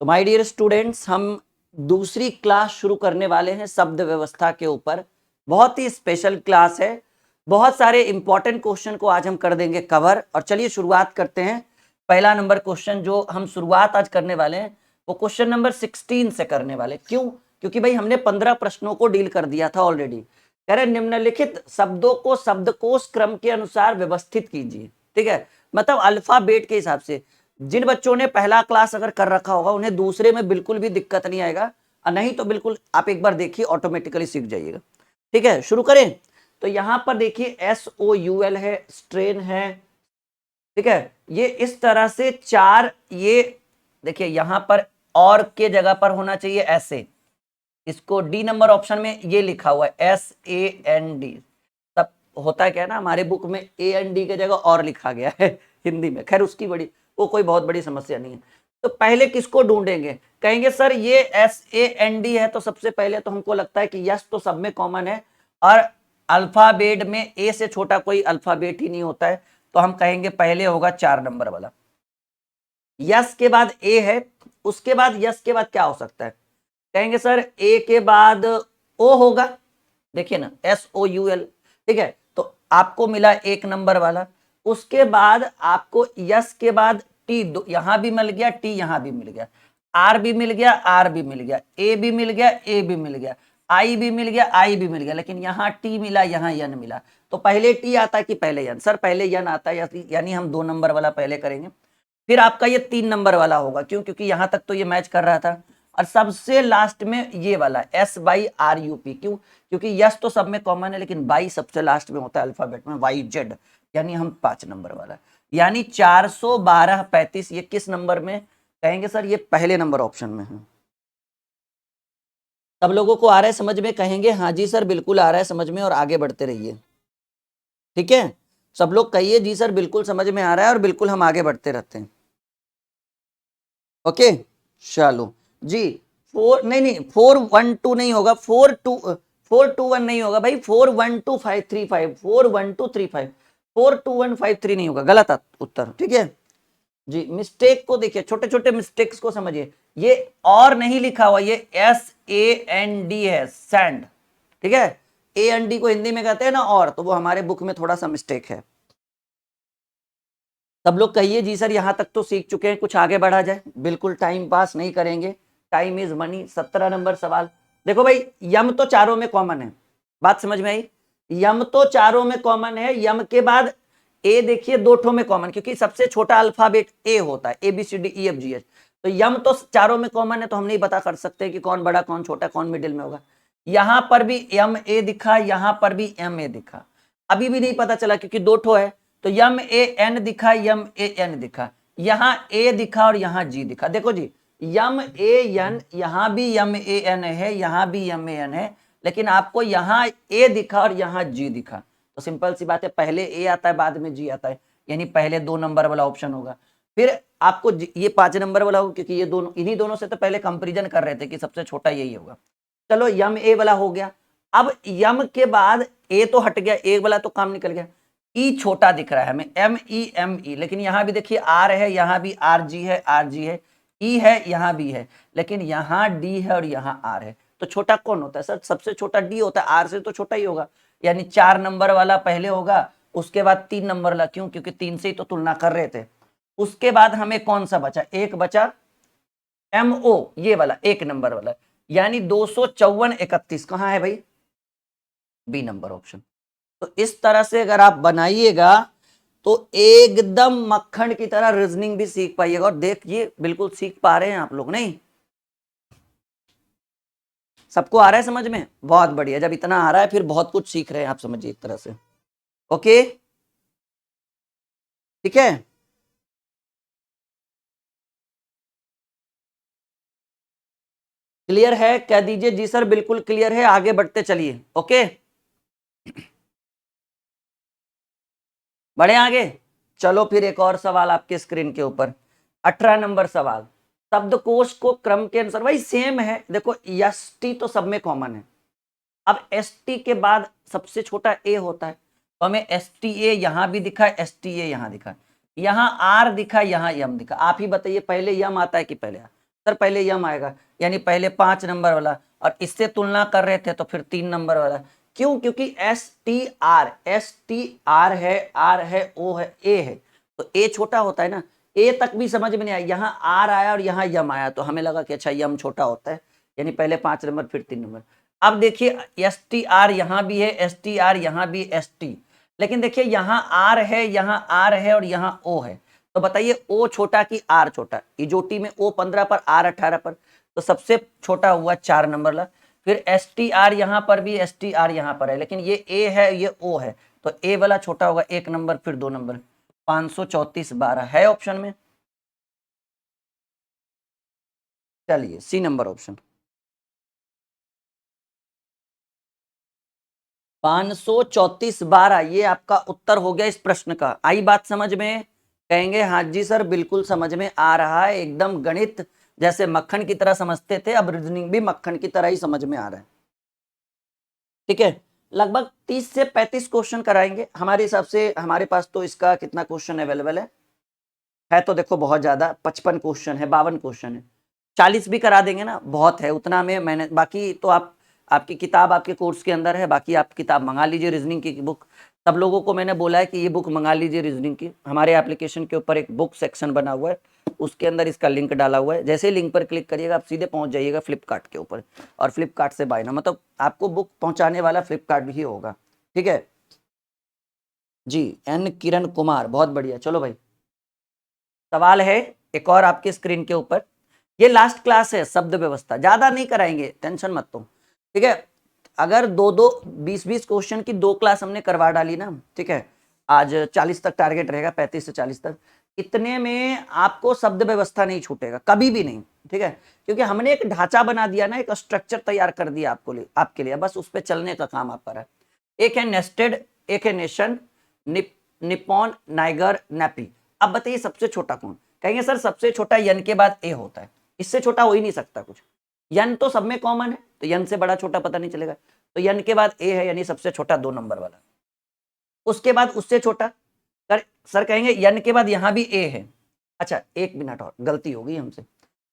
तो my dear students, हम दूसरी क्लास शुरू करने वाले हैं शब्द व्यवस्था के ऊपर। बहुत ही स्पेशल क्लास है, बहुत सारे इंपॉर्टेंट क्वेश्चन को आज हम कर देंगे कवर। और चलिए शुरुआत करते हैं। पहला नंबर क्वेश्चन जो हम शुरुआत आज करने वाले हैं वो क्वेश्चन नंबर 16 से करने वाले। क्यों? क्योंकि भाई हमने 15 प्रश्नों को डील कर दिया था ऑलरेडी। कह रहे निम्नलिखित शब्दों को शब्दकोश क्रम के अनुसार व्यवस्थित कीजिए। ठीक है, मतलब अल्फाबेट के हिसाब से। जिन बच्चों ने पहला क्लास अगर कर रखा होगा उन्हें दूसरे में बिल्कुल भी दिक्कत नहीं आएगा, और नहीं तो बिल्कुल आप एक बार देखिए ऑटोमेटिकली सीख जाइएगा। ठीक है, शुरू करें। तो यहां पर देखिए SOUL है, स्ट्रेन है। ठीक है, ये इस तरह से चार, ये देखिए यहां पर और के जगह पर होना चाहिए ऐसे। इसको डी नंबर ऑप्शन में ये लिखा हुआ है SAND। तब होता है क्या ना, हमारे बुक में AND की जगह और लिखा गया है हिंदी में। खैर उसकी बड़ी वो कोई बहुत बड़ी समस्या नहीं है। तो पहले किसको ढूंढेंगे? कहेंगे सर ये SAND है, तो सबसे पहले तो हमको लगता है कि यस तो सब में कॉमन है, और अल्फाबेट में ए से छोटा कोई अल्फाबेट ही नहीं होता है। तो हम कहेंगे पहले होगा 4 नंबर वाला। यस के बाद ए है, उसके बाद यस के बाद क्या हो सकता है? कहेंगे सर ए के बाद ओ होगा। देखिए ना, SOUL। ठीक है, तो आपको मिला 1 नंबर वाला। उसके बाद आपको यस के बाद टी, यहां भी मिल गया, टी यहां भी मिल गया, आर भी मिल गया, आर भी मिल गया, ए भी मिल गया, ए भी मिल गया, आई भी मिल गया, आई भी मिल गया, लेकिन यहाँ टी मिला, यहाँ यन मिला। तो पहले टी आता है कि पहले यन? सर पहले यन आता है, यानी हम 2 नंबर वाला पहले करेंगे। फिर आपका ये 3 नंबर वाला होगा। क्यों? क्योंकि यहां तक तो ये मैच कर रहा था। और सबसे लास्ट में ये वाला SYRUP। क्यों? क्योंकि यस तो सब में कॉमन है, लेकिन बाई सबसे लास्ट में होता है अल्फाबेट में, YZ। यानी हम 5 नंबर वाला, यानी 412 35। ये किस नंबर में? कहेंगे सर ये पहले नंबर ऑप्शन में है। सब लोगों को आ रहा है समझ में? कहेंगे हाँ जी सर बिल्कुल आ रहा है समझ में, और आगे बढ़ते रहिए। ठीक है, सब लोग कहिए जी सर बिल्कुल समझ में आ रहा है, और बिल्कुल हम आगे बढ़ते रहते हैं। ओके चलो जी। 412 नहीं होगा, 421 नहीं होगा भाई, 412535, 41235, 42153 नहीं होगा, गलत उत्तर। ठीक है जी। मिस्टेक को देखिए, छोटे छोटे मिस्टेक्स को समझिए। ये और नहीं लिखा हुआ, ये SAND है, सैंड। ठीक है, AND को हिंदी में कहते हैं ना और, तो वो हमारे बुक में थोड़ा सा मिस्टेक है। सब लोग कहिए जी सर यहां तक तो सीख चुके हैं, कुछ आगे बढ़ा जाए। बिल्कुल टाइम पास नहीं करेंगे, टाइम इज मनी। 17 नंबर सवाल। देखो भाई यम तो चारों में कॉमन है, बात समझ में आई? यम तो चारों में कॉमन है। यम के बाद ए देखिए 2 ठो में कॉमन, क्योंकि सबसे छोटा अल्फाबेट ए होता है, ABCDEFGH। तो यम तो चारों में कॉमन है, तो हम नहीं पता कर सकते कि कौन बड़ा कौन छोटा कौन मिडिल में होगा। यहां पर भी MA दिखा, यहां पर भी MA दिखा, अभी भी नहीं पता चला क्योंकि 2 ठो है। तो MAN दिखा, MAN दिखा, यहाँ A दिखा और यहाँ G दिखा। देखो जी, MAN, यहाँ भी MAN है, यहाँ भी MAN है, लेकिन आपको यहाँ A दिखा और यहाँ G दिखा। तो सिंपल सी बात है, पहले A आता है बाद में G आता है, यानी पहले 2 नंबर वाला ऑप्शन होगा। फिर आपको ये 5 नंबर वाला होगा, क्योंकि ये दोनों, इन्हीं दोनों से तो पहले कंपेरिजन कर रहे थे कि सबसे छोटा यही होगा। चलो MA वाला हो गया। अब यम के बाद ए तो हट गया, ए वाला तो काम निकल गया। ई छोटा दिख रहा है हमें, MEME, लेकिन यहां भी देखिए आर है, यहां भी RG है, RG है, ई है, यहां भी है, लेकिन यहां डी है और यहां आर है। तो छोटा कौन होता है सर? सबसे छोटा डी होता है, आर से तो छोटा ही होगा। यानी 4 नंबर वाला पहले होगा, उसके बाद 3 नंबर वाला। क्यों? क्योंकि 3 से ही तो तुलना कर रहे थे। उसके बाद हमें कौन सा बचा? एक बचा MO, ये वाला 1 नंबर वाला, यानी 25431 कहां है भाई? B number option. तो इस तरह से अगर आप बनाइएगा तो एकदम मक्खन की तरह रीजनिंग भी सीख पाइएगा। और देखिए बिल्कुल सीख पा रहे हैं आप लोग, नहीं? सबको आ रहा है समझ में? बहुत बढ़िया। जब इतना आ रहा है फिर बहुत कुछ सीख रहे हैं आप, समझिए एक तरह से। ओके ठीक है, क्लियर है? कह दीजिए जी सर बिल्कुल क्लियर है, आगे बढ़ते चलिए। ओके बढ़े आगे। चलो फिर एक और सवाल आपके स्क्रीन के ऊपर, 18 नंबर सवाल। शब्दकोश को क्रम के अनुसार, भाई सेम है। देखो ST तो सब में कॉमन है। अब ST के बाद सबसे छोटा A होता है, तो हमें STA यहां भी दिखा, STA यहां दिखा, यहां R दिखा, यहां यम दिखा। आप ही बताइए पहले यम आता है कि पहले सर पहले यम आएगा, यानी पहले 5 नंबर वाला, और इससे तुलना कर रहे थे तो फिर 3 नंबर वाला। क्यों? क्योंकि एस टी आर है, आर है, ओ है, ए है, तो ए छोटा होता है ना। ए तक भी समझ में नहीं आया, यहाँ आर आया और यहाँ यम आया, तो हमें लगा कि अच्छा यम छोटा होता है, यानी पहले 5 नंबर फिर 3 नंबर। अब देखिए एस टी आर यहाँ भी है, एस टी आर यहाँ भी, एस टी, लेकिन देखिए यहाँ आर है, यहाँ आर है और यहाँ ओ है, तो बताइए ओ छोटा कि आर छोटा? इजोटी में ओ 15 पर, आर 18 पर, तो सबसे छोटा हुआ 4 नंबर ला। फिर एस टी आर यहाँ पर भी, एस टी आर यहाँ पर है, लेकिन ये ए है, ये ओ है, तो ए वाला छोटा होगा 1 नंबर, फिर 2 नंबर। 534 12 है ऑप्शन में। चलिए सी नंबर ऑप्शन। 534 12 ये आपका उत्तर हो गया इस प्रश्न का। आई बात समझ में? कहेंगे हाँ जी सर बिल्कुल समझ में आ रहा है, एकदम गणित जैसे मक्खन की तरह समझते थे, अब रीजनिंग भी मक्खन की तरह ही समझ में आ रहा है। ठीक है, लगभग 30 से 35 क्वेश्चन कराएंगे हमारे हिसाब से। हमारे पास तो इसका कितना क्वेश्चन अवेलेबल है तो देखो बहुत ज्यादा, 55 क्वेश्चन है, 52 क्वेश्चन है, 40 भी करा देंगे ना, बहुत है उतना में मैंने। बाकी तो आप, आपकी किताब आपके कोर्स के अंदर है, बाकी आप किताब मंगा लीजिए रीजनिंग की बुक। सब लोगों को मैंने बोला है कि ये बुक मंगा लीजिए रीजनिंग की। हमारे एप्लीकेशन के ऊपर एक बुक सेक्शन बना हुआ है, उसके अंदर इसका लिंक डाला हुआ है, जैसे लिंक पर क्लिक करिएगा आप सीधे पहुंच जाइएगा फ्लिपकार्ट के ऊपर, और फ्लिपकार्ट से बाय ना, मतलब आपको बुक पहुंचाने वाला फ्लिपकार्ट भी होगा। ठीक है जी। एन किरण कुमार, बहुत बढ़िया। चलो भाई, सवाल है एक और आपके स्क्रीन के ऊपर। ये लास्ट क्लास है शब्द व्यवस्था, ज्यादा नहीं कराएंगे, टेंशन मत तुम। ठीक है, अगर 20-20 क्वेश्चन की 2 क्लास हमने करवा डाली ना, ठीक है, आज 40 तक टारगेट रहेगा, 35 से 40 तक, इतने में आपको शब्द व्यवस्था नहीं छूटेगा कभी भी नहीं। ठीक है, क्योंकि हमने एक ढांचा बना दिया ना, एक स्ट्रक्चर तैयार कर दिया आपको लिए, आपके लिए, बस उस पर चलने का काम आपका है। एक है नेस्टेड, एक है नेशन, निपॉन, नाइगर, नैपी। अब बताइए सबसे छोटा कौन? कहेंगे सर सबसे छोटा यन के बाद ए होता है, इससे छोटा हो ही नहीं सकता कुछ। यन तो सब में कॉमन है, तो यन से बड़ा छोटा पता नहीं चलेगा, तो यन के बाद ए है, यानी सबसे छोटा 2 नंबर वाला। उसके बाद उससे छोटा सर कहेंगे यन के बाद यहां भी ए है। अच्छा एक मिनट और, गलती हो गई हमसे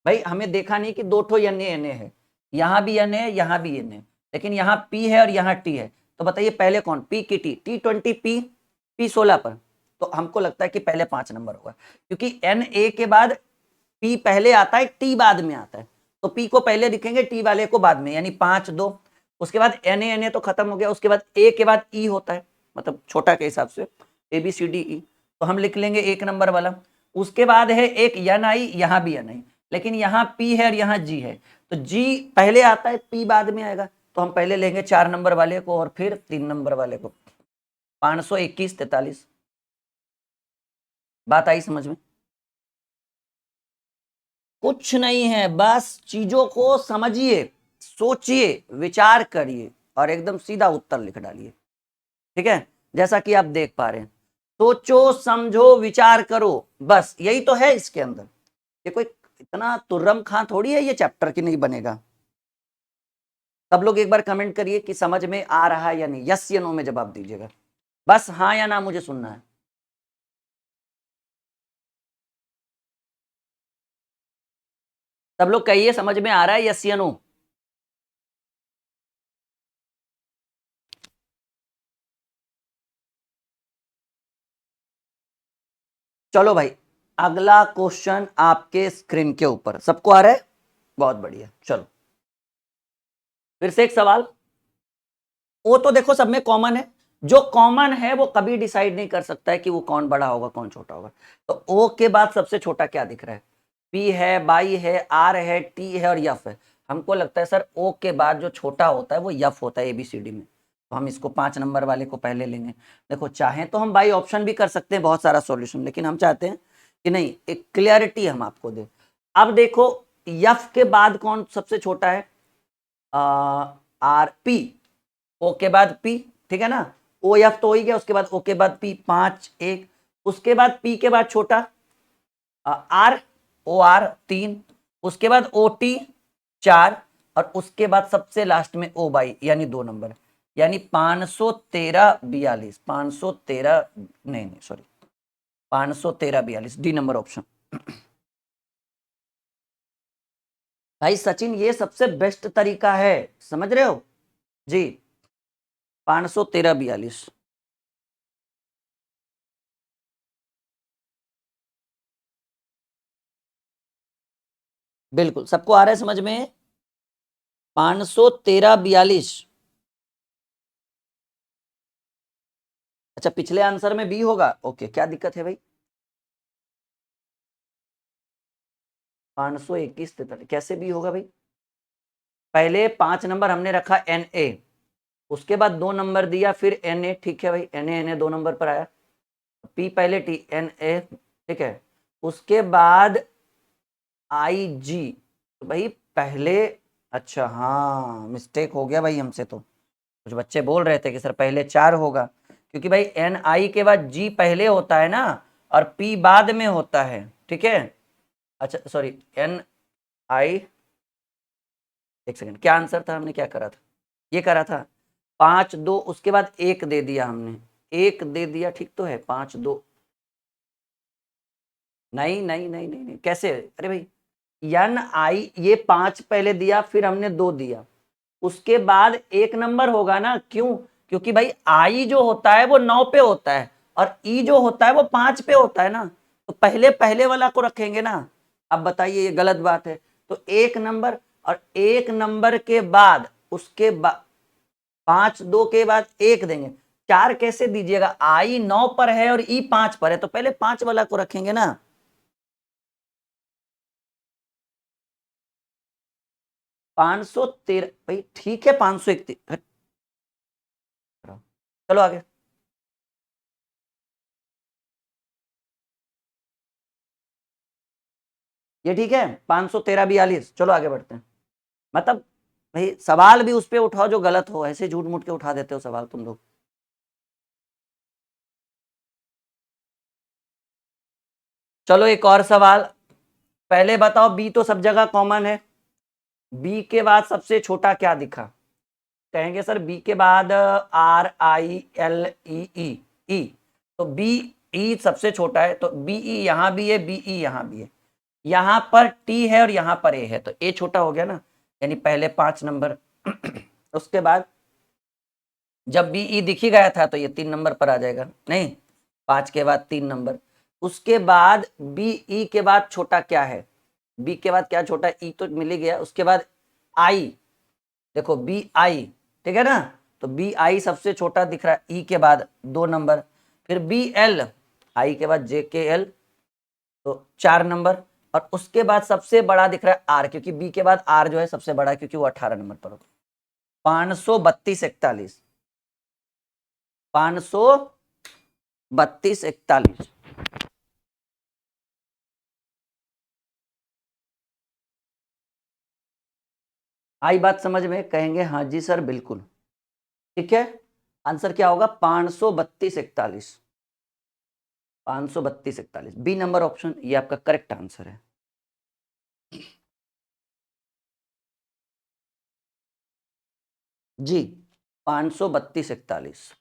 भाई, हमें देखा नहीं कि 2 ठो यन एन ए है, यहां भी यन है, यहां भी यन है, लेकिन यहाँ पी है और यहाँ टी है, तो बताइए पहले कौन? पी की टी 20 पी, P16 पर, तो हमको लगता है कि पहले 5 नंबर होगा, क्योंकि एन ए के बाद पी पहले आता है, टी बाद में आता है, तो पी को पहले लिखेंगे, टी वाले को बाद में, यानी 5 2। उसके बाद एन ए तो खत्म हो गया, उसके बाद ए के बाद ई होता है, मतलब छोटा के हिसाब से ABCDE, तो हम लिख लेंगे 1 नंबर वाला। उसके बाद है एक यन आई, यहाँ भी यन आई, लेकिन यहाँ पी है और यहाँ जी है, तो जी पहले आता है, पी बाद में आएगा, तो हम पहले लेंगे 4 नंबर वाले को और फिर 3 नंबर वाले को। 521 43। बात आई समझ में? कुछ नहीं है, बस चीजों को समझिए, सोचिए, विचार करिए और एकदम सीधा उत्तर लिख डालिए। ठीक है, जैसा कि आप देख पा रहे हैं, सोचो समझो विचार करो, बस यही तो है इसके अंदर। ये कोई इतना तुर्रम खां थोड़ी है ये चैप्टर की नहीं बनेगा। सब लोग एक बार कमेंट करिए कि समझ में आ रहा है या नहीं, यस या नो में जवाब दीजिएगा, बस हाँ या ना मुझे सुनना है। सब लोग कहिए समझ में आ रहा है, यस या नो। चलो भाई, अगला क्वेश्चन आपके स्क्रीन के ऊपर, सबको आ रहा है? बहुत बढ़िया। चलो फिर से एक सवाल। वो तो देखो सब में कॉमन है, जो कॉमन है वो कभी डिसाइड नहीं कर सकता है कि वो कौन बड़ा होगा कौन छोटा होगा। तो ओ के बाद सबसे छोटा क्या दिख रहा है? पी है, बाई है, आर है, टी है और यफ है। हमको लगता है सर ओ के बाद जो छोटा होता है वो यफ होता है ABCD में, तो हम इसको 5 नंबर वाले को पहले लेंगे। देखो चाहें तो हम बाई ऑप्शन भी कर सकते हैं बहुत सारा सॉल्यूशन, लेकिन हम चाहते हैं कि नहीं, एक क्लियरिटी हम आपको दें। अब देखो यफ के बाद कौन सबसे छोटा है? आर पी, ओ के बाद पी, ठीक है ना, ओ एफ तो हो ही गया, उसके बाद ओ के बाद पी, 5 1। उसके बाद पी के बाद छोटा आर, ओ आर 3, उसके बाद ओ टी 4, और उसके बाद सबसे लास्ट में ओ बाई, यानी 2 नंबर, यानी 513 42, 513 नहीं सॉरी, 513 42 डी नंबर ऑप्शन। भाई सचिन ये सबसे बेस्ट तरीका है, समझ रहे हो जी। 513 42 बिल्कुल सबको आ रहा है समझ में। 513 42। अच्छा पिछले आंसर में बी होगा, ओके क्या दिक्कत है भाई। 521 कैसे बी होगा भाई। पहले 5 नंबर हमने रखा एन ए, उसके बाद 2 नंबर दिया फिर एन ए, ठीक है भाई एन ए 2 नंबर पर आया। पी पहले टी एन ए, ठीक है। उसके बाद आई जी, तो भाई पहले, अच्छा हाँ मिस्टेक हो गया भाई हमसे, तो कुछ बच्चे बोल रहे थे कि सर पहले 4 होगा, क्योंकि भाई एन आई के बाद जी पहले होता है ना और पी बाद में होता है, ठीक है। अच्छा सॉरी एन आई, एक सेकंड क्या आंसर था, हमने क्या करा था, ये करा था 5 2, उसके बाद 1 दे दिया हमने, 1 दे दिया ठीक तो है 5 2, नहीं नहीं नहीं नहीं, नहीं। कैसे, अरे भाई एन आई ये 5 पहले दिया फिर हमने 2 दिया, उसके बाद 1 नंबर होगा ना, क्यों, क्योंकि भाई आई जो होता है वो 9 पे होता है और ई जो होता है वो 5 पे होता है ना, तो पहले पहले वाला को रखेंगे ना। अब बताइए ये गलत बात है, तो 1 नंबर और 1 नंबर के बाद उसके बाद 5 2 के बाद 1 देंगे, 4 कैसे दीजिएगा, आई 9 पर है और ई 5 पर है, तो पहले 5 वाला को रखेंगे ना। 513 भाई ठीक है 531, चलो आगे। ये ठीक है 513 42, चलो आगे बढ़ते हैं। मतलब भाई सवाल भी उस पे उठाओ जो गलत हो, ऐसे झूठ मूठ के उठा देते हो सवाल तुम लोग। चलो एक और सवाल, पहले बताओ बी तो सब जगह कॉमन है, बी के बाद सबसे छोटा क्या दिखा, कहेंगे सर बी के बाद आर आई एल ई ई ई, तो बी ई सबसे छोटा है, तो बी ई यहां भी है, बी ई यहां भी है, यहां पर टी है और यहां पर ए है, तो ए छोटा हो गया ना, यानी पहले 5 नंबर उसके बाद जब बी ई दिख ही गया था तो ये 3 नंबर पर आ जाएगा, नहीं 5 के बाद 3 नंबर, उसके बाद बी ई के बाद छोटा क्या है, बी के बाद क्या छोटा, ई तो मिल ही गया, उसके बाद आई, देखो बी आई, ठीक है ना, तो बी आई सबसे छोटा दिख रहा है ई के बाद 2 नंबर, फिर बी एल, आई के बाद जे के एल, तो 4 नंबर, और उसके बाद सबसे बड़ा दिख रहा है आर, क्योंकि बी के बाद आर जो है सबसे बड़ा है क्योंकि वो 18 नंबर पर होता है। 532 41, 532 41, आई बात समझ में, कहेंगे हाँ जी सर बिल्कुल, ठीक है। आंसर क्या होगा 532 41, 532 41 बी नंबर ऑप्शन ये आपका करेक्ट आंसर है। जी 532 41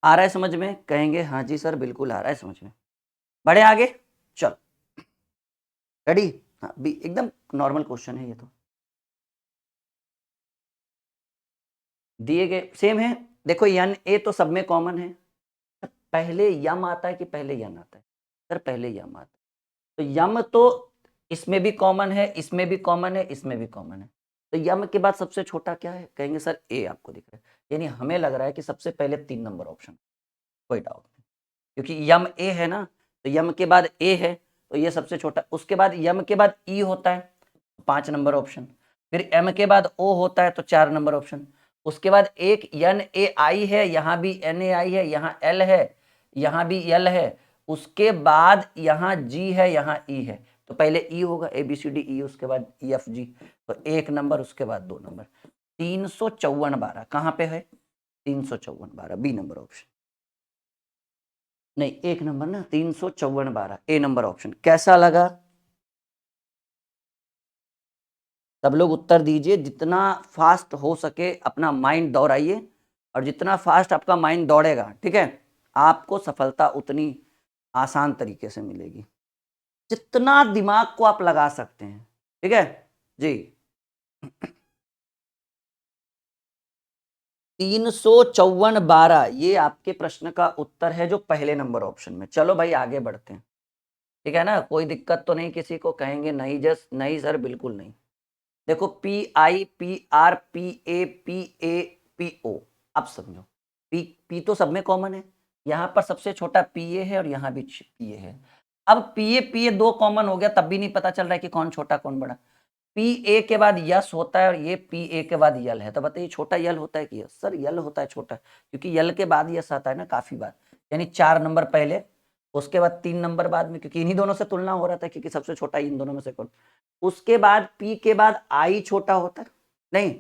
आ रहा है समझ में, कहेंगे हाँ जी सर बिल्कुल आ रहा है समझ में। बढ़े आगे, चल रेडी, हाँ बी एकदम नॉर्मल क्वेश्चन है ये तो, दिए गए सेम है, देखो यन ए तो सब में कॉमन है, पहले यम आता है कि पहले यन आता है, सर पहले यम आता है, तो यम तो इसमें भी कॉमन है, इसमें भी कॉमन है, इसमें भी कॉमन है, तो यम के बाद सबसे छोटा क्या है, कहेंगे सर ए आपको दिख रहा है, यानी हमें लग रहा है कि सबसे पहले 3 नंबर ऑप्शन, कोई डाउट नहीं, क्योंकि यम ए है ना, तो यम के बाद ए है तो ये सबसे छोटा, उसके बाद यम के बाद ई होता है 5 नंबर ऑप्शन, फिर एम के बाद ओ होता है तो 4 नंबर ऑप्शन, उसके बाद एक एन ए आई है, यहाँ भी एन ए आई है, यहाँ एल है, यहाँ भी एल है, उसके बाद यहाँ जी है, यहाँ ई है, तो पहले ई होगा A B C D E, उसके बाद ई एफ जी, तो 1 नंबर उसके बाद 2 नंबर, 354 कहाँ पे है, 354 बी नंबर ऑप्शन, नहीं 1 नंबर ना, 354 ए नंबर ऑप्शन, कैसा लगा, सब लोग उत्तर दीजिए, जितना फास्ट हो सके अपना माइंड दौड़ाइए, और जितना फास्ट आपका माइंड दौड़ेगा, ठीक है, आपको सफलता उतनी आसान तरीके से मिलेगी। जितना दिमाग को आप लगा सकते हैं, ठीक है जी। 354 ये आपके प्रश्न का उत्तर है जो पहले नंबर ऑप्शन में। चलो भाई आगे बढ़ते हैं, ठीक है ना, कोई दिक्कत तो नहीं, किसी को कहेंगे नहीं जस नहीं सर, बिल्कुल नहीं। देखो PI PRPA PA PO, अब समझो, P तो सब में कॉमन है, यहाँ पर सबसे छोटा PA है और यहाँ भी PA है। अब PA दो कॉमन हो गया, तब भी नहीं पता चल रहा है कि कौन छोटा कौन बड़ा। PA के बाद यस होता है और ये PA के बाद यल है, तो बताइए छोटा यल होता है कि यस? सर यल होता है छोटा, क्योंकि यल के बाद यस आता है ना काफी बार, यानी 4 नंबर पहले, उसके बाद 3 नंबर बाद में, क्योंकि इन्हीं दोनों से तुलना हो रहा था, क्योंकि सबसे छोटा इन दोनों में से कौन। उसके बाद P के बाद I छोटा होता है, नहीं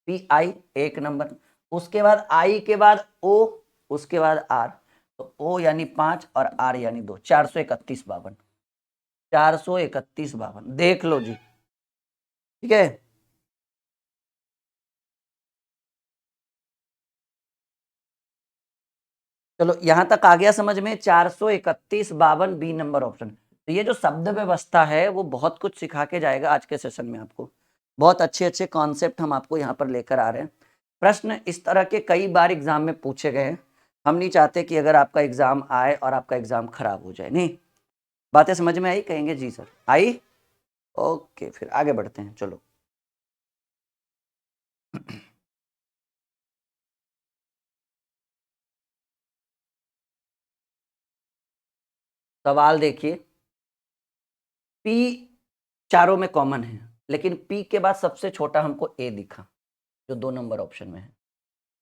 PI 1 नंबर, उसके बाद I के बाद O, उसके बाद R, तो O यानी 5 और R यानी 2, 431 431 देख लो जी, ठीक है। चलो यहां तक आ गया समझ में, 431 बी नंबर ऑप्शन। तो ये जो शब्द व्यवस्था है वो बहुत कुछ सिखा के जाएगा आज के सेशन में आपको, बहुत अच्छे अच्छे कॉन्सेप्ट हम आपको यहाँ पर लेकर आ रहे हैं। प्रश्न इस तरह के कई बार एग्जाम में पूछे गए हैं, हम नहीं चाहते कि अगर आपका एग्जाम आए और आपका एग्जाम खराब हो जाए। नहीं, बातें समझ में आई? कहेंगे जी सर आई। ओके, फिर आगे बढ़ते हैं, चलो। सवाल देखिए, P चारों में कॉमन है, लेकिन P के बाद सबसे छोटा हमको A दिखा, जो 2 नंबर ऑप्शन में है।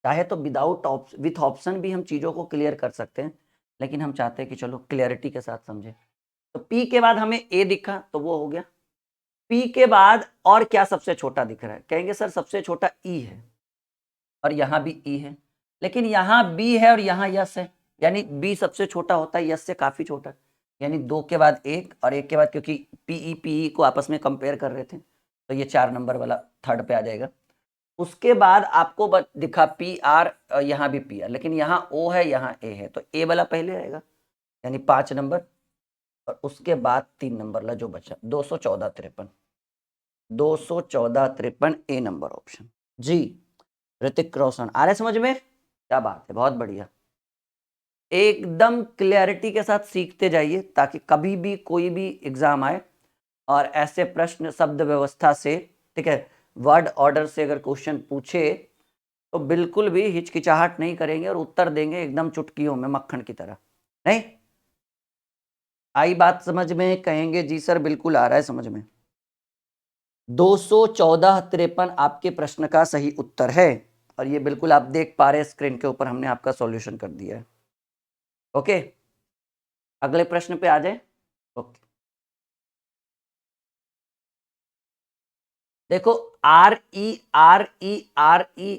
चाहे तो विथ ऑप्शन भी हम चीजों को क्लियर कर सकते हैं, लेकिन हम चाहते हैं कि चलो क्लियरिटी के साथ समझे। तो P के बाद हमें A दिखा तो वो हो गया। P के बाद और क्या सबसे छोटा दिख रहा है? कहेंगे सर सबसे छोटा E है, और यहाँ भी E है, लेकिन यहाँ B है और यहाँ यस है, यानी B सबसे छोटा होता है यस से काफी छोटा, यानी 2 के बाद 1 और 1 के बाद, क्योंकि PE को आपस में कंपेयर कर रहे थे, तो ये 4 नंबर वाला थर्ड पे आ जाएगा। उसके बाद आपको दिखा PR, यहाँ भी PR, लेकिन यहाँ O है यहाँ A है, तो A वाला पहले आएगा, यानी 5 नंबर, और उसके बाद 3 नंबर वाला जो बचा 214 A नंबर ऑप्शन जी। ऋतिक रोशन आ रहे समझ में? क्या बात है, बहुत बढ़िया। एकदम क्लियरिटी के साथ सीखते जाइए, ताकि कभी भी कोई भी एग्जाम आए और ऐसे प्रश्न शब्द व्यवस्था से, ठीक है, वर्ड ऑर्डर से अगर क्वेश्चन पूछे तो बिल्कुल भी हिचकिचाहट नहीं करेंगे और उत्तर देंगे एकदम चुटकियों में, मक्खन की तरह। नहीं आई बात समझ में? कहेंगे जी सर बिल्कुल आ रहा है समझ में। 214 आपके प्रश्न का सही उत्तर है, और ये बिल्कुल आप देख पा रहे हैं स्क्रीन के ऊपर, हमने आपका सॉल्यूशन कर दिया है। ओके, अगले प्रश्न पे आ जाए। ओके, देखो RE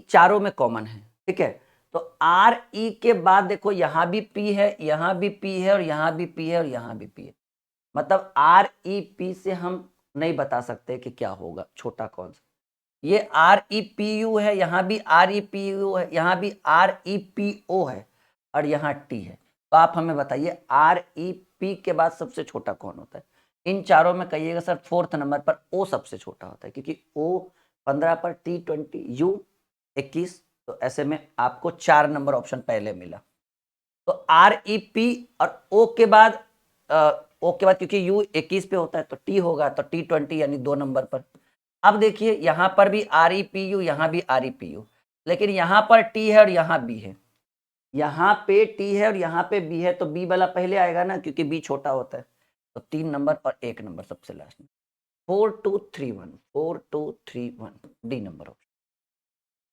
चारों में कॉमन है, ठीक है। तो RE के बाद देखो यहाँ भी P है, यहाँ भी P है, और यहाँ भी P है, और यहाँ भी P है, मतलब REP से हम नहीं बता सकते कि क्या होगा, छोटा कौन सा। ये REPU है, यहाँ भी REPU है, यहाँ भी REPO है, और यहाँ T है। तो आप हमें बताइए REP के बाद सबसे छोटा कौन होता है? इन चारों में कहिएगा सर 4th नंबर पर O सबसे छोटा होता है, क्योंकि O 15 पर, T 20, U 21, तो ऐसे में आपको 4 नंबर ऑप्शन पहले मिला। तो REP और O के बाद क्योंकि U 21 पे होता है तो T होगा, तो T 20 यानी 2 नंबर पर। अब देखिए यहाँ पर भी REPU, यहाँ भी REPU, लेकिन यहाँ पर T है और यहाँ B है, यहाँ पे T है और यहाँ पे B है, तो B वाला पहले आएगा ना, क्योंकि B छोटा होता है। तो 3 नंबर और 1 नंबर सबसे लास्ट में, 4231 डी नंबर ऑप्शन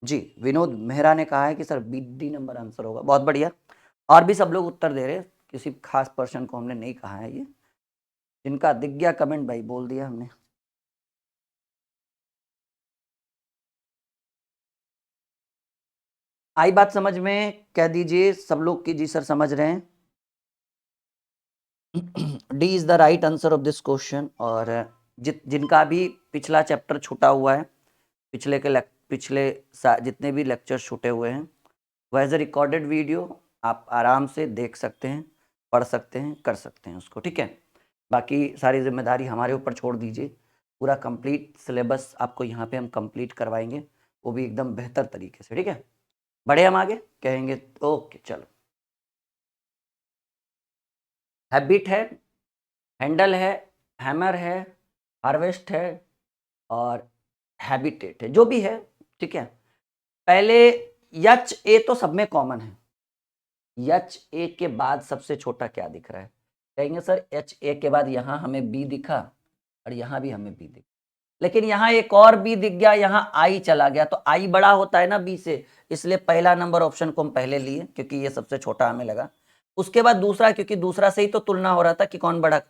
जी। विनोद मेहरा ने कहा है कि सर डी नंबर आंसर होगा, बहुत बढ़िया। और भी सब लोग उत्तर दे रहे हैं, किसी खास पर्सन को हमने नहीं कहा है, ये जिनका दिख गया कमेंट भाई बोल दिया हमने। आई बात समझ में? कह दीजिए सब लोग की जी सर समझ रहे हैं। D is the right answer of this question. और जिनका भी पिछला चैप्टर छूटा हुआ है, पिछले जितने भी लेक्चर छूटे हुए हैं, वह एज ए रिकॉर्डेड वीडियो आप आराम से देख सकते हैं, पढ़ सकते हैं, कर सकते हैं उसको, ठीक है। बाकी सारी जिम्मेदारी हमारे ऊपर छोड़ दीजिए। पूरा कंप्लीट सिलेबस आपको यहाँ पे हम कंप्लीट करवाएंगे, वो भी एकदम बेहतर तरीके से, ठीक है। बढ़े हम आगे कहेंगे, ओके चलो। हैबिट है, हैंडल है, हैमर है, हार्वेस्ट है और हैबिटेट है, जो भी है, ठीक है। पहले यच ए तो सब में कॉमन है। यच ए के बाद सबसे छोटा क्या दिख रहा है? कहेंगे सर एच ए के बाद यहाँ हमें बी दिखा और यहाँ भी हमें बी दिखा, लेकिन यहाँ एक और बी दिख गया, यहाँ आई चला गया, तो आई बड़ा होता है ना बी से, इसलिए पहला नंबर ऑप्शन को हम पहले लिए क्योंकि ये सबसे छोटा हमें लगा। उसके बाद दूसरा, क्योंकि दूसरा से ही तो तुलना हो रहा था कि कौन बड़ा,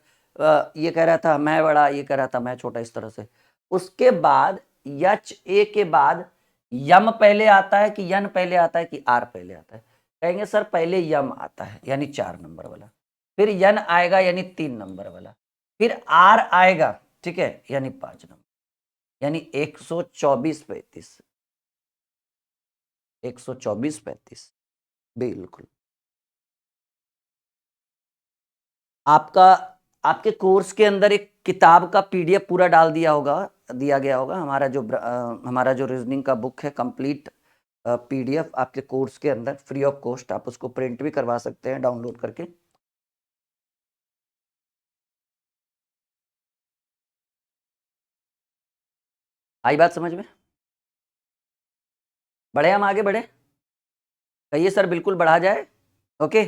ये कह रहा था मैं बड़ा, ये कह रहा था मैं छोटा, इस तरह से। उसके बाद यच ए के बाद यम पहले आता है कि यन पहले आता है कि आर पहले आता है? कहेंगे सर पहले यम आता है यानी 4 नंबर वाला, फिर यन आएगा यानी 3 नंबर वाला, फिर आर आएगा, ठीक है, यानी 5 नंबर, यानी 124-35, 124-35 बिल्कुल। आपका आपके कोर्स के अंदर एक किताब का पीडीएफ पूरा डाल दिया गया होगा। हमारा जो रीजनिंग का बुक है कंप्लीट पीडीएफ आपके कोर्स के अंदर फ्री ऑफ कॉस्ट, आप उसको प्रिंट भी करवा सकते हैं डाउनलोड करके। आई बात समझ में? बढ़े हम आगे बढ़े, कहिए सर बिल्कुल बढ़ा जाए। ओके,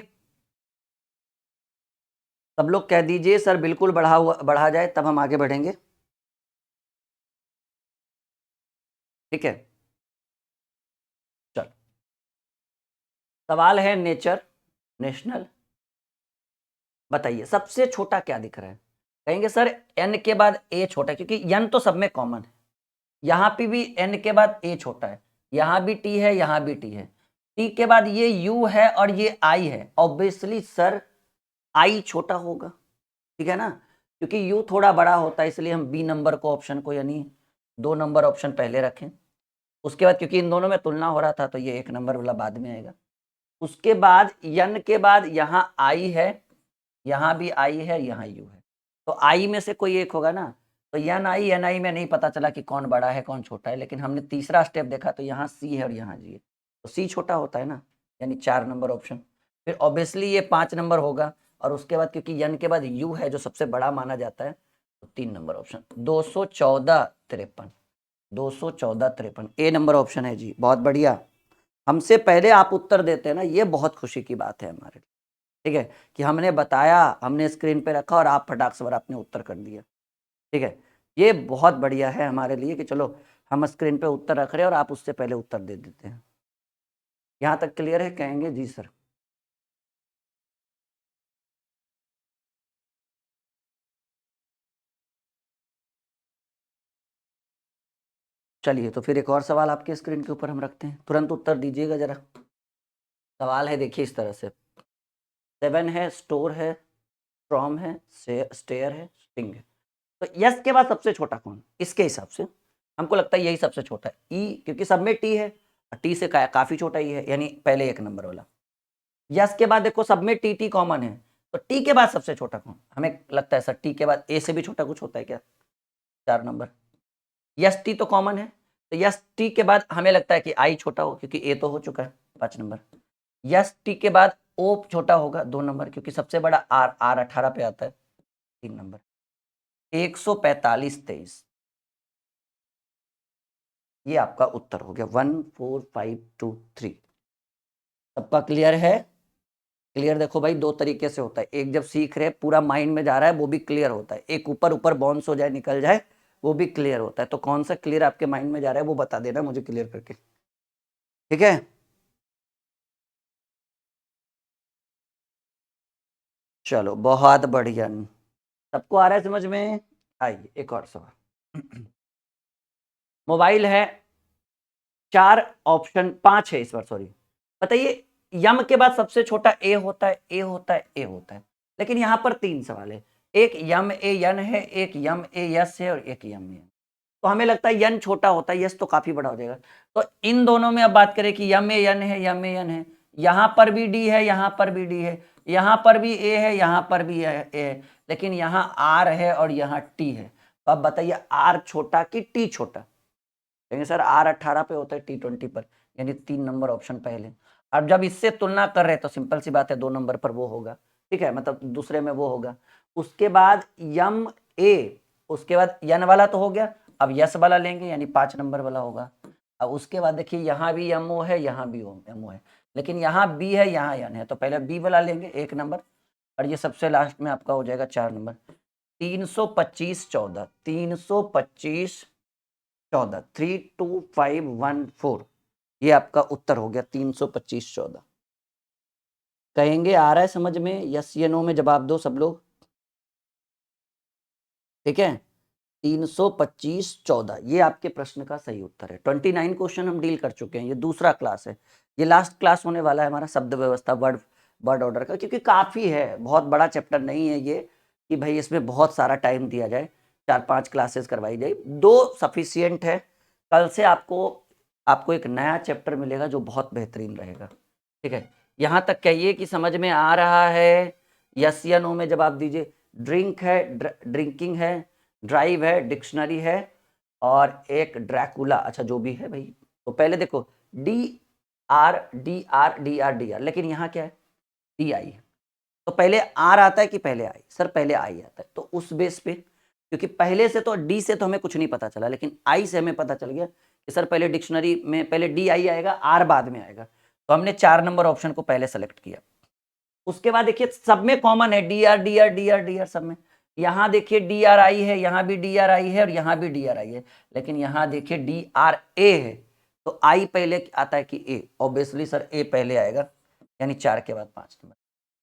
सब लोग कह दीजिए सर बिल्कुल बढ़ा जाए, तब हम आगे बढ़ेंगे, ठीक है। चल, सवाल है नेचर नेशनल, बताइए सबसे छोटा क्या दिख रहा है? कहेंगे सर एन के बाद ए छोटा है, क्योंकि एन तो सब में कॉमन है, यहाँ पे भी एन के बाद ए छोटा है, यहाँ भी टी है, यहाँ भी टी है, टी के बाद ये यू है और ये आई है, ऑब्वियसली सर आई छोटा होगा, ठीक है ना, क्योंकि यू थोड़ा बड़ा होता है, इसलिए हम बी नंबर को ऑप्शन को यानी 2 नंबर ऑप्शन पहले रखें। उसके बाद क्योंकि इन दोनों में तुलना हो रहा था तो ये 1 नंबर वाला बाद में आएगा। उसके बाद यन के बाद यहाँ आई है, यहाँ भी आई है, यहाँ यू है, तो आई में से कोई एक होगा ना, तो एन आई में नहीं पता चला कि कौन बड़ा है कौन छोटा है, लेकिन हमने तीसरा स्टेप देखा तो यहाँ सी है और यहाँ जी है, तो सी छोटा होता है ना, यानी 4 नंबर ऑप्शन। फिर ऑब्वियसली ये 5 नंबर होगा, और उसके बाद क्योंकि एन के बाद यू है जो सबसे बड़ा माना जाता है, तो 3 नंबर ऑप्शन 214-53, 214-53 ए नंबर ऑप्शन है जी। बहुत बढ़िया, हमसे पहले आप उत्तर देते हैं ना, ये बहुत खुशी की बात है हमारे लिए, ठीक है, कि हमने बताया, हमने स्क्रीन पे रखा और आप फटाक से आपने उत्तर कर दिया, ठीक है। ये बहुत बढ़िया है हमारे लिए कि चलो हम स्क्रीन पे उत्तर रख रहे हैं और आप उससे पहले उत्तर दे देते हैं। यहाँ तक क्लियर है? कहेंगे जी सर। चलिए तो फिर एक और सवाल आपके स्क्रीन के ऊपर हम रखते हैं, तुरंत उत्तर दीजिएगा जरा। सवाल है देखिए इस तरह से, 7 है, स्टोर है, स्ट्रॉम है, स्टेयर है, स्टिंग है, तो यस के बाद सबसे छोटा कौन? इसके हिसाब से हमको लगता है यही सबसे छोटा है, ई, क्योंकि सब में टी है, टी से काफी छोटा ही है, यानी पहले 1 नंबर वाला। यस के बाद देखो सब में टी टी कॉमन है, तो टी के बाद सबसे छोटा कौन? हमें लगता है सर टी के बाद ए से भी छोटा कुछ होता है क्या? 4 नंबर। यस टी तो कॉमन है, तो यस टी के बाद हमें लगता है कि आई छोटा हो, क्योंकि ए तो हो चुका है, 5 नंबर। यस टी के बाद ओ छोटा होगा, 2 नंबर, क्योंकि सबसे बड़ा आर, आर 18 पे आता है, 3 नंबर। 145-23 ये आपका उत्तर हो गया, 1 4 5 2 3। सबका क्लियर है? क्लियर देखो भाई, 2 तरीके से होता है, एक जब सीख रहे पूरा माइंड में जा रहा है वो भी क्लियर होता है, एक ऊपर ऊपर बाउंस हो जाए निकल जाए वो भी क्लियर होता है। तो कौन सा क्लियर आपके माइंड में जा रहा है वो बता देना मुझे क्लियर करके, ठीक है। चलो बहुत बढ़िया, सबको आ रहा है समझ में? आइए एक और सवाल। मोबाइल है, 4 ऑप्शन, 5 है इस बार, सॉरी। बताइए यम के बाद सबसे छोटा ए होता है, ए होता है, ए होता है, लेकिन यहाँ पर 3 सवाल है, एक यम ए यन है, एक यम ए यस है और एक यम ए, तो हमें लगता है यन छोटा होता है, यस तो काफी बड़ा हो जाएगा। तो इन दोनों में अब बात करें कि यम ए यन है, यम ए यन है, यहाँ पर भी डी है, यहाँ पर भी डी है, यहाँ पर भी ए है, यहाँ पर भी ए है, लेकिन यहाँ आर है और यहाँ टी है। तो अब बताइए आर छोटा कि टी छोटा? कहेंगे सर आर 18 पे होता है, टी 20 पर, यानी 3 नंबर ऑप्शन पहले। अब जब इससे तुलना कर रहे तो सिंपल सी बात है 2 नंबर पर वो होगा, ठीक है, मतलब दूसरे में वो होगा। उसके बाद यम ए, उसके बाद यन वाला तो हो गया, अब यस वाला लेंगे यानी 5 नंबर वाला होगा। अब उसके बाद देखिए यहाँ भी यमओ है, यहाँ भी यमओ है, लेकिन यहाँ बी है, यहाँ यन है, तो पहले बी वाला लेंगे 1 नंबर, और ये सबसे लास्ट में आपका हो जाएगा 4 नंबर। 325 14, 325 14, 32514, ये आपका उत्तर हो गया 325 14। कहेंगे आ रहा है समझ में? यस या नो में जवाब दो सब लोग, ठीक है। 325 14 ये आपके प्रश्न का सही उत्तर है। 29 क्वेश्चन हम डील कर चुके हैं, ये दूसरा क्लास है, ये लास्ट क्लास होने वाला है हमारा शब्द व्यवस्था वर्ड ऑर्डर का, क्योंकि काफी है, बहुत बड़ा चैप्टर नहीं है ये कि भाई इसमें बहुत सारा टाइम दिया जाए, 4-5 क्लासेस करवाई जाए, 2 सफिशियंट है। कल से आपको एक नया चैप्टर मिलेगा जो बहुत बेहतरीन रहेगा, ठीक है। यहाँ तक कहिए कि समझ में आ रहा है? यस या नो में जवाब दीजिए। ड्रिंक है, ड्रिंकिंग है, ड्राइव है, डिक्शनरी है, और एक ड्रैकुला, अच्छा जो भी है भाई। तो पहले देखो D R D R D R D R, लेकिन यहाँ क्या है? डी आई है, तो पहले आर आता है कि पहले आई? सर पहले आई आता है। तो उस बेस पे, क्योंकि पहले से तो डी से तो हमें कुछ नहीं पता चला, लेकिन आई से हमें पता चल गया कि सर पहले डिक्शनरी में पहले डी आई आएगा, आर बाद में आएगा, तो हमने 4 नंबर ऑप्शन को पहले सेलेक्ट किया। उसके बाद देखिए सब में कॉमन है, D R D R D R D R, सब में। यहाँ देखिए डी आर आई है, यहाँ भी डी आर आई है, और यहाँ भी डी आर आई है, लेकिन यहाँ देखिए डी आर ए है, तो आई पहले आता है कि ए? ऑब्वियसली सर ए पहले आएगा, यानी 4 के बाद 5 नंबर।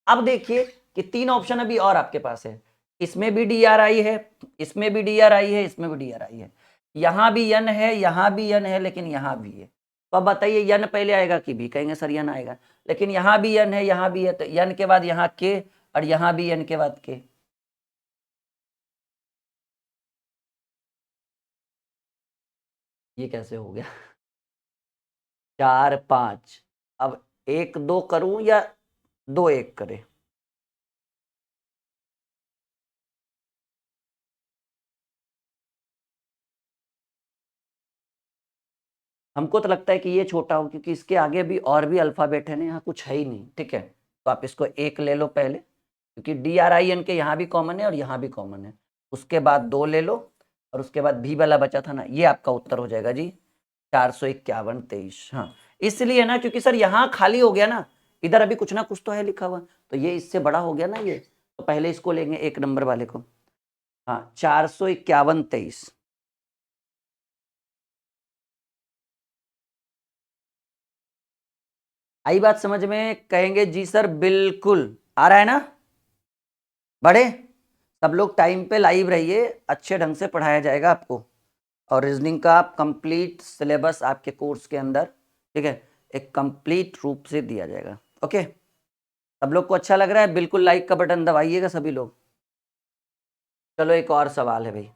अब देखिए कि 3 ऑप्शन अभी और आपके पास है, इसमें भी डी आर आई है, इसमें भी डी आर आई है, इसमें भी डी आर आई है, यहाँ भी यन है, यहाँ भी यन है, लेकिन यहाँ भी है। तो अब बताइए यन पहले आएगा कि भी? कहेंगे सर यन आएगा, लेकिन यहाँ भी यन है, यहाँ भी है, तो यन के बाद यहाँ के, और यहाँ भी यन के बाद के। ये कैसे हो गया? 4 5, अब 1 2 करूं या 2 1 करें? हमको तो लगता है कि ये छोटा हो, क्योंकि इसके आगे भी और भी अल्फाबेट है ना, यहाँ कुछ है ही नहीं, ठीक है। तो आप इसको 1 ले लो पहले, क्योंकि डी आर आई एन के यहाँ भी कॉमन है और यहाँ भी कॉमन है। उसके बाद 2 ले लो, और उसके बाद भी वाला बचा था ना, ये आपका उत्तर हो जाएगा जी 451 23। हाँ इसलिए ना, क्योंकि सर यहाँ खाली हो गया ना, इधर अभी कुछ ना कुछ तो है लिखा हुआ, तो ये इससे बड़ा हो गया ना ये, तो पहले इसको लेंगे 1 नंबर वाले को। हाँ 451 23। आई बात समझ में? कहेंगे जी सर बिल्कुल आ रहा है ना। बढ़े सब लोग, टाइम पे लाइव रहिए, अच्छे ढंग से पढ़ाया जाएगा आपको, और रीजनिंग का कंप्लीट सिलेबस आपके कोर्स के अंदर, ठीक है, एक कंप्लीट रूप से दिया जाएगा। ओके, सब लोग को अच्छा लग रहा है? बिल्कुल लाइक का बटन दबाइएगा सभी लोग। चलो एक और सवाल है भाई,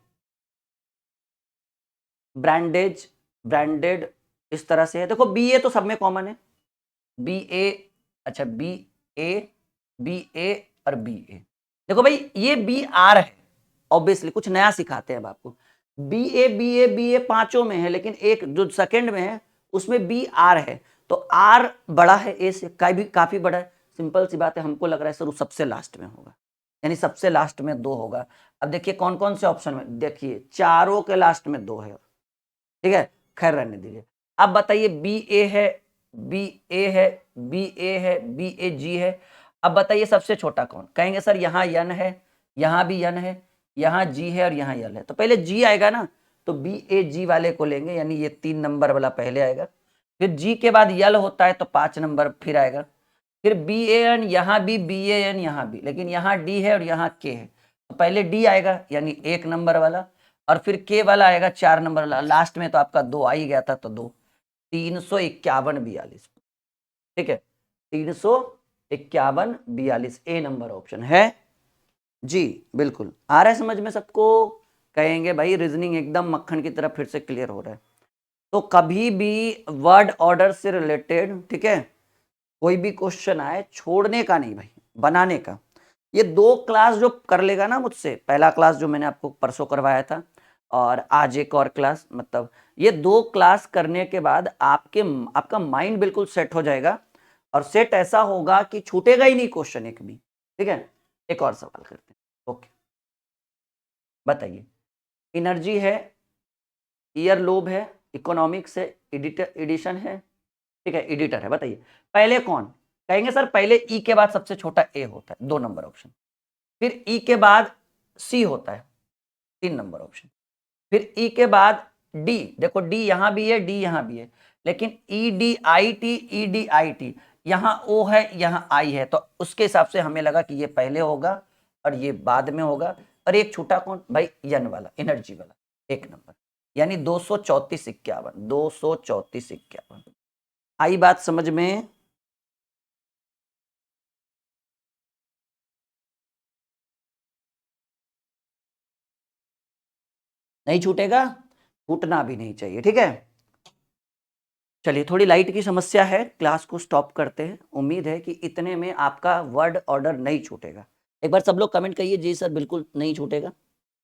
ब्रांडेड इस तरह से है, देखो बी ए तो सब में कॉमन है, बी ए, अच्छा बी ए और बी ए। देखो भाई ये बी आर है, ऑब्वियसली कुछ नया सिखाते हैं अब आपको। बी ए पांचों में है, लेकिन एक जो सेकंड में है उसमें बी आर है, तो आर बड़ा है ए से, काफी बड़ा है। सिंपल सी बात है, हमको लग रहा है सर वो सबसे लास्ट में होगा, यानी सबसे लास्ट में 2 होगा। अब देखिए कौन कौन से ऑप्शन में, देखिए चारों के लास्ट में 2 है, ठीक है, खैर रहने दीजिए। अब बताइए बी ए है, बी ए है, बी ए है, बी ए जी है। अब बताइए सबसे छोटा कौन? कहेंगे सर यहाँ यन है, यहाँ भी यन है, यहाँ जी है और यहाँ यल है, तो पहले जी आएगा ना, तो बी ए जी वाले को लेंगे, यानी ये 3 नंबर वाला पहले आएगा। फिर जी के बाद यल होता है तो 5 नंबर फिर आएगा। फिर बी ए एन, यहाँ भी बी ए एन, यहाँ भी, लेकिन यहाँ डी है और यहाँ के है, तो पहले डी आएगा यानी 1 नंबर वाला, और फिर के वाला आएगा 4 नंबर वाला, लास्ट में तो आपका 2 आ ही गया था, तो 2 351 42, ठीक है, 351 42 ए नंबर ऑप्शन है जी। बिल्कुल आ रहा है समझ में सबको? कहेंगे भाई रीजनिंग एकदम मक्खन की तरह फिर से क्लियर हो रहा है। तो कभी भी वर्ड ऑर्डर से रिलेटेड, ठीक है, कोई भी क्वेश्चन आए छोड़ने का नहीं भाई, बनाने का। ये 2 क्लास जो कर लेगा ना मुझसे, पहला क्लास जो मैंने आपको परसों करवाया था और आज एक और क्लास, मतलब ये 2 क्लास करने के बाद आपका माइंड बिल्कुल सेट हो जाएगा और सेट ऐसा होगा कि छूटेगा ही नहीं क्वेश्चन एक भी। ठीक है, एक और सवाल करते हैं। ओके, बताइए, एनर्जी है, ईयर लोब है, इकोनॉमिक्स है, एडिशन है, ठीक है, एडिटर है। बताइए पहले कौन कहेंगे? सर पहले ई के बाद सबसे छोटा ए होता है, 2 नंबर ऑप्शन। फिर ई के बाद सी होता है, 3 नंबर ऑप्शन। फिर ई के बाद डी, देखो डी यहां भी है, डी यहां भी है, लेकिन E D I T, E D I T, यहां ओ है, यहां आई है, तो उसके हिसाब से हमें लगा कि ये पहले होगा और ये बाद में होगा। और एक छोटा कौन भाई? यन वाला, एनर्जी वाला, 1 नंबर, यानी 234 51, 234 51। आई बात समझ में? नहीं छूटेगा, छूटना भी नहीं चाहिए। ठीक है, चलिए थोड़ी लाइट की समस्या है, क्लास को स्टॉप करते हैं। उम्मीद है कि इतने में आपका वर्ड ऑर्डर नहीं छूटेगा। एक बार सब लोग कमेंट करिए, जी सर बिल्कुल नहीं छूटेगा।